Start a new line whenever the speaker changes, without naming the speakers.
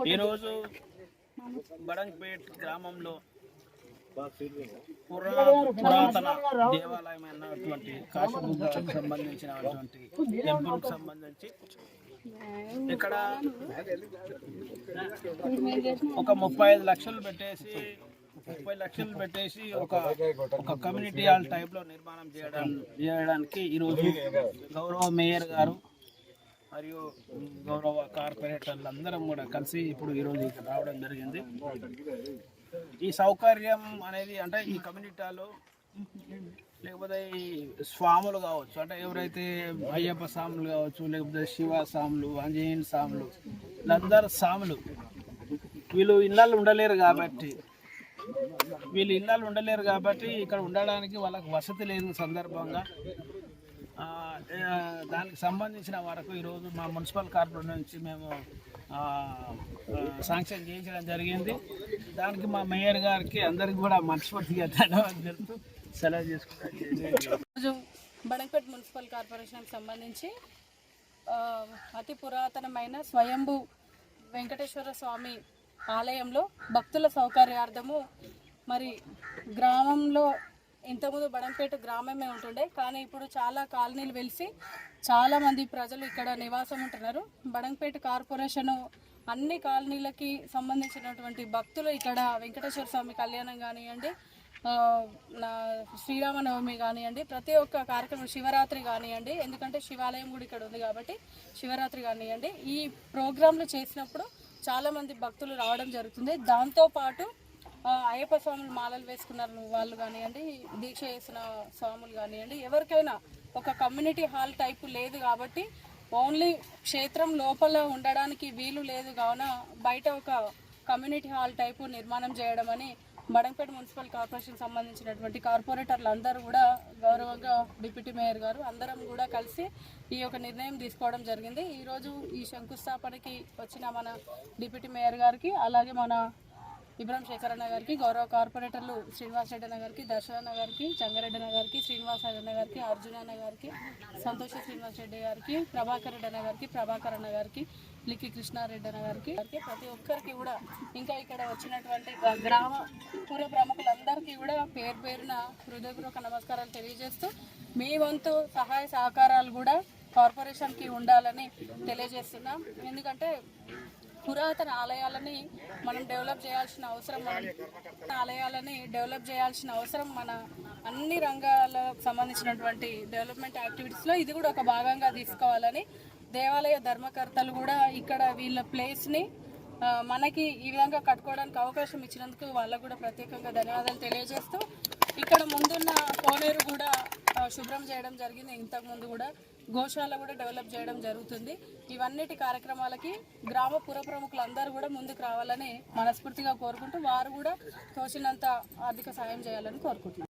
ఈరోజు బడంగ్పేట్ గ్రామంలో పురాతన దేవాలయమైనటువంటి కాశీబుగ్గకు సంబంధించినటువంటి టెంపుల్కి సంబంధించి ఇక్కడ ఒక 35 లక్షలు పెట్టేసి ఒక కమ్యూనిటీ హాల్ టైప్లో నిర్మాణం చేయడానికి ఈరోజు గౌరవ మేయర్ గారు మరియు గౌరవ కార్పొరేటర్లు అందరం కూడా కలిసి ఈరోజు ఇక్కడ రావడం జరిగింది. ఈ సౌకర్యం అనేది అంటే ఈ కమ్యూనిటీలో లేకపోతే ఈ స్వాములు కావచ్చు, అంటే ఎవరైతే అయ్యప్ప స్వాములు కావచ్చు, లేకపోతే శివ స్వాములు, ఆంజనేయుని స్వాములు, వీళ్ళందరూ స్వాములు వీళ్ళు ఇళ్ళల్లో ఉండలేరు కాబట్టి ఇక్కడ ఉండడానికి వాళ్ళకి వసతి లేని సందర్భంగా దానికి సంబంధించిన వరకు ఈరోజు మా మున్సిపల్ కార్పొరేషన్ నుంచి మేము శాంక్షన్ చేయించడం జరిగింది. దానికి మా మేయర్ గారికి అందరికి కూడా మనస్ఫూర్తిగా ధన్యవాదాలు తెలుపుతూ సెలవు చేసుకుంటాం.
బడంగ్పేట్ మున్సిపల్ కార్పొరేషన్కి సంబంధించి అతి పురాతనమైన స్వయంభూ వెంకటేశ్వర స్వామి ఆలయంలో భక్తుల సౌకర్యార్థము మరి గ్రామంలో ఇంతకుముందు బడంగ్పేట గ్రామమే ఉంటుండే, కానీ ఇప్పుడు చాలా కాలనీలు వెలిసి చాలామంది ప్రజలు ఇక్కడ నివాసం ఉంటున్నారు. బడంగ్పేట కార్పొరేషను అన్ని కాలనీలకి సంబంధించినటువంటి భక్తులు ఇక్కడ వెంకటేశ్వర స్వామి కళ్యాణం కానివ్వండి, శ్రీరామనవమి కానివ్వండి, ప్రతి ఒక్క కార్యక్రమం, శివరాత్రి కానివ్వండి, ఎందుకంటే శివాలయం కూడా ఇక్కడ ఉంది కాబట్టి శివరాత్రి కానివ్వండి, ఈ ప్రోగ్రాంలు చేసినప్పుడు చాలామంది భక్తులు రావడం జరుగుతుంది. దాంతోపాటు అయ్యప్ప స్వాములు మాలలు వేసుకున్న వాళ్ళు కానివ్వండి, దీక్ష చేసిన స్వాములు కానివ్వండి, ఎవరికైనా ఒక కమ్యూనిటీ హాల్ టైపు లేదు కాబట్టి ఓన్లీ క్షేత్రం లోపల ఉండడానికి వీలు లేదు కావున బయట ఒక కమ్యూనిటీ హాల్ టైపు నిర్మాణం చేయడం అని బడంగ్పేట మున్సిపల్ కార్పొరేషన్ సంబంధించినటువంటి కార్పొరేటర్లు అందరూ కూడా గౌరవంగా డిప్యూటీ మేయర్ గారు అందరం కూడా కలిసి ఈ యొక్క నిర్ణయం తీసుకోవడం జరిగింది. ఈరోజు ఈ శంకుస్థాపనకి వచ్చిన మన డిప్యూటీ మేయర్ గారికి, అలాగే మన ఇబ్రాహిం శేఖర్ అన్న గారికి, గౌరవ కార్పొరేటర్లు శ్రీనివాస్ రెడ్డి అన్న గారికి, దర్శన్ అన్న గారికి, చంగారెడ్డి అన్న గారికి, శ్రీనివాస్ అన్న గారికి, అర్జున్ అన్న గారికి, సంతోష శ్రీనివాస్ రెడ్డి గారికి, ప్రభాకర్ రెడ్డి అన్న గారికి, ప్రభాకర్ అన్న గారికి, లిక్కి కృష్ణారెడ్డి అన్న గారికి, ప్రతి ఒక్కరికి కూడా, ఇంకా ఇక్కడ వచ్చినటువంటి గ్రామ పూర్వ ప్రముఖులందరికీ కూడా పేరు పేరున హృదయపూర్వక నమస్కారాలు తెలియజేస్తూ మీ వంతు సహాయ సహకారాలు కూడా కార్పొరేషన్కి ఉండాలని తెలియజేస్తున్నాం. ఎందుకంటే పురాతన ఆలయాలని మనం డెవలప్ చేయాల్సిన అవసరం మన అన్ని రంగాలకు సంబంధించినటువంటి డెవలప్మెంట్ యాక్టివిటీస్లో ఇది కూడా ఒక భాగంగా తీసుకోవాలని దేవాలయ ధర్మకర్తలు కూడా ఇక్కడ వీళ్ళ ప్లేస్ని మనకి ఈ విధంగా కట్టుకోవడానికి అవకాశం ఇచ్చినందుకు వాళ్ళకు కూడా ప్రత్యేకంగా ధన్యవాదాలు తెలియజేస్తూ ఇక్కడ ముందున్న కోనేరు కూడా శుభ్రం చేయడం జరిగింది. ఇంతకుముందు కూడా గోశాల కూడా డెవలప్ చేయడం జరుగుతుంది. ఇవన్నిటి కార్యక్రమాలకి గ్రామ పుర ప్రముఖులందరూ కూడా ముందుకు రావాలని మనస్ఫూర్తిగా కోరుకుంటూ వారు కూడా తోచినంత ఆర్థిక సాయం చేయాలని కోరుకుంటున్నారు.